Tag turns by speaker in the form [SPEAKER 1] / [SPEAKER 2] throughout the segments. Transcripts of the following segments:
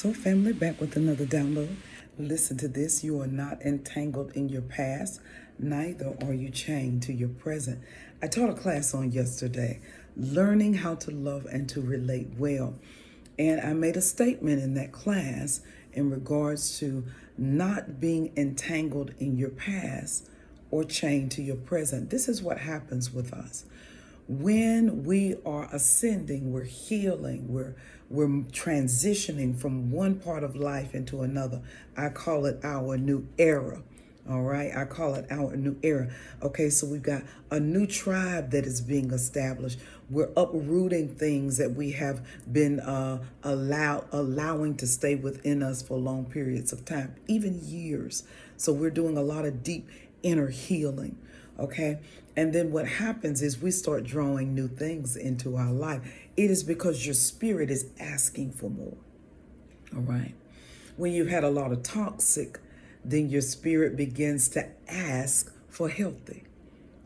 [SPEAKER 1] So, family, back with another download. Listen to this. You are not entangled in your past, neither are you chained to your present. I taught a class on yesterday, learning how to love and to relate well. And I made a statement in that class in regards to not being entangled in your past or chained to your present. This is what happens with us when we are ascending, we're healing, we're transitioning from one part of life into another. I call it our new era. All right, I call it our new era. Okay, so we've got a new tribe that is being established. We're uprooting things that we have been allowing to stay within us for long periods of time, even years. So we're doing a lot of deep inner healing. Okay, and then what happens is we start drawing new things into our life. It is because your spirit is asking for more. All right, when you've had a lot of toxic, then your spirit begins to ask for healthy.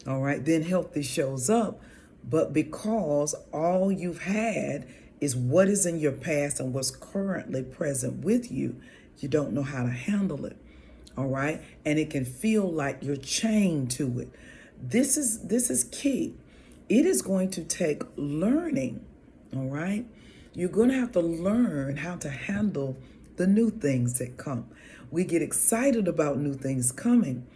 [SPEAKER 1] All right, then healthy shows up, but because all you've had is what is in your past and what's currently present with you, you don't know how to handle it. All right, and it can feel like you're chained to it. This is key. It is going to take learning. All right, you're going to have to learn how to handle the new things that come. We get excited about new things coming,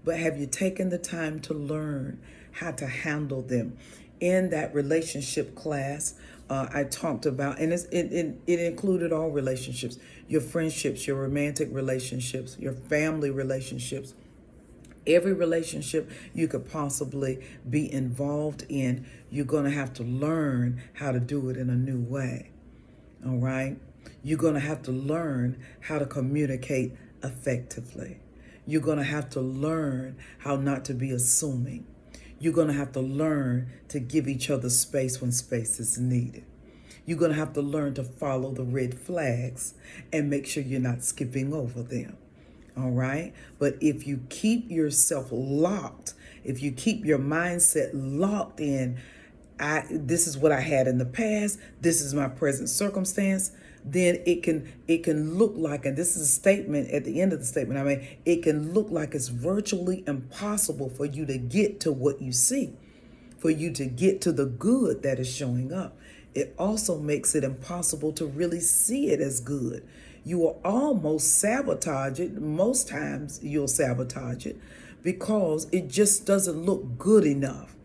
[SPEAKER 1] but have you taken the time to learn how to handle them? In that relationship class, I talked about, and it included all relationships, your friendships, your romantic relationships, your family relationships, every relationship you could possibly be involved in. You're going to have to learn how to do it in a new way. All right? You're going to have to learn how to communicate effectively. You're going to have to learn how not to be assuming. You're going to have to learn to give each other space when space is needed. You're going to have to learn to follow the red flags and make sure you're not skipping over them. All right? But if you keep yourself locked, if you keep your mindset locked in, this is what I had in the past, this is my present circumstance, then it can look like, and this is a statement at the end of the statement I mean, it can look like it's virtually impossible for you to get to what you see, for you to get to the good that is showing up. It also makes it impossible to really see it as good. You will almost sabotage it. Most times you'll sabotage it because it just doesn't look good enough.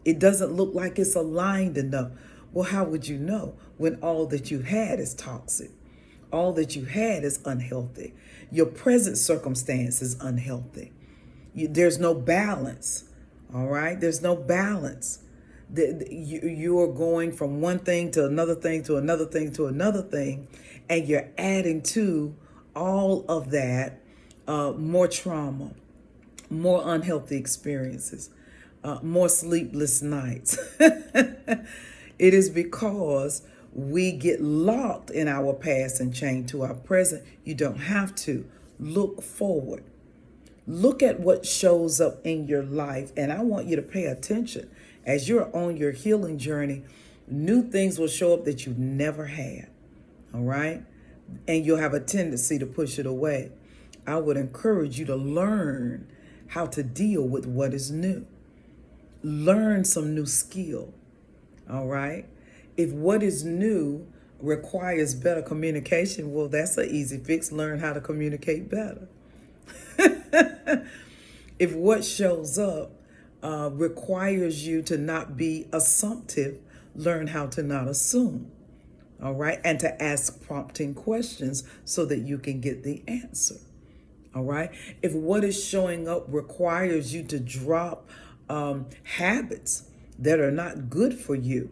[SPEAKER 1] It doesn't look like it's aligned enough. Well, how would you know when all that you had is toxic? All that you had is unhealthy. Your present circumstance is unhealthy. There's no balance. All right? There's no balance. You are going from one thing to another thing to another thing to another thing, and you're adding to all of that more trauma, more unhealthy experiences, more sleepless nights. It is because we get locked in our past and chained to our present. You don't have to. Look forward. Look at what shows up in your life, and I want you to pay attention. As you're on your healing journey, new things will show up that you've never had, all right? And you'll have a tendency to push it away. I would encourage you to learn how to deal with what is new. Learn some new skill, all right? If what is new requires better communication, well, that's an easy fix. Learn how to communicate better. If what shows up requires you to not be assumptive, learn how to not assume, all right? And to ask prompting questions so that you can get the answer, all right? If what is showing up requires you to drop habits that are not good for you,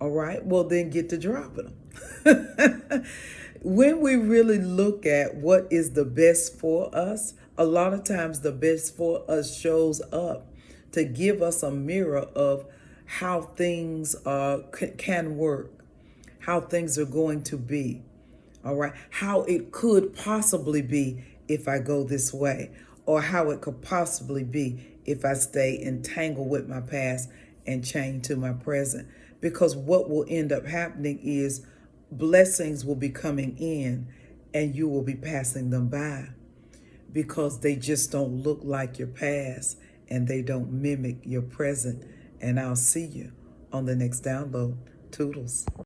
[SPEAKER 1] all right, well, then get to dropping them. When we really look at what is the best for us, a lot of times the best for us shows up to give us a mirror of how things can work, how things are going to be, all right, how it could possibly be if I go this way, or how it could possibly be if I stay entangled with my past and chained to my present. Because what will end up happening is blessings will be coming in and you will be passing them by because they just don't look like your past and they don't mimic your present. And I'll see you on the next download. Toodles.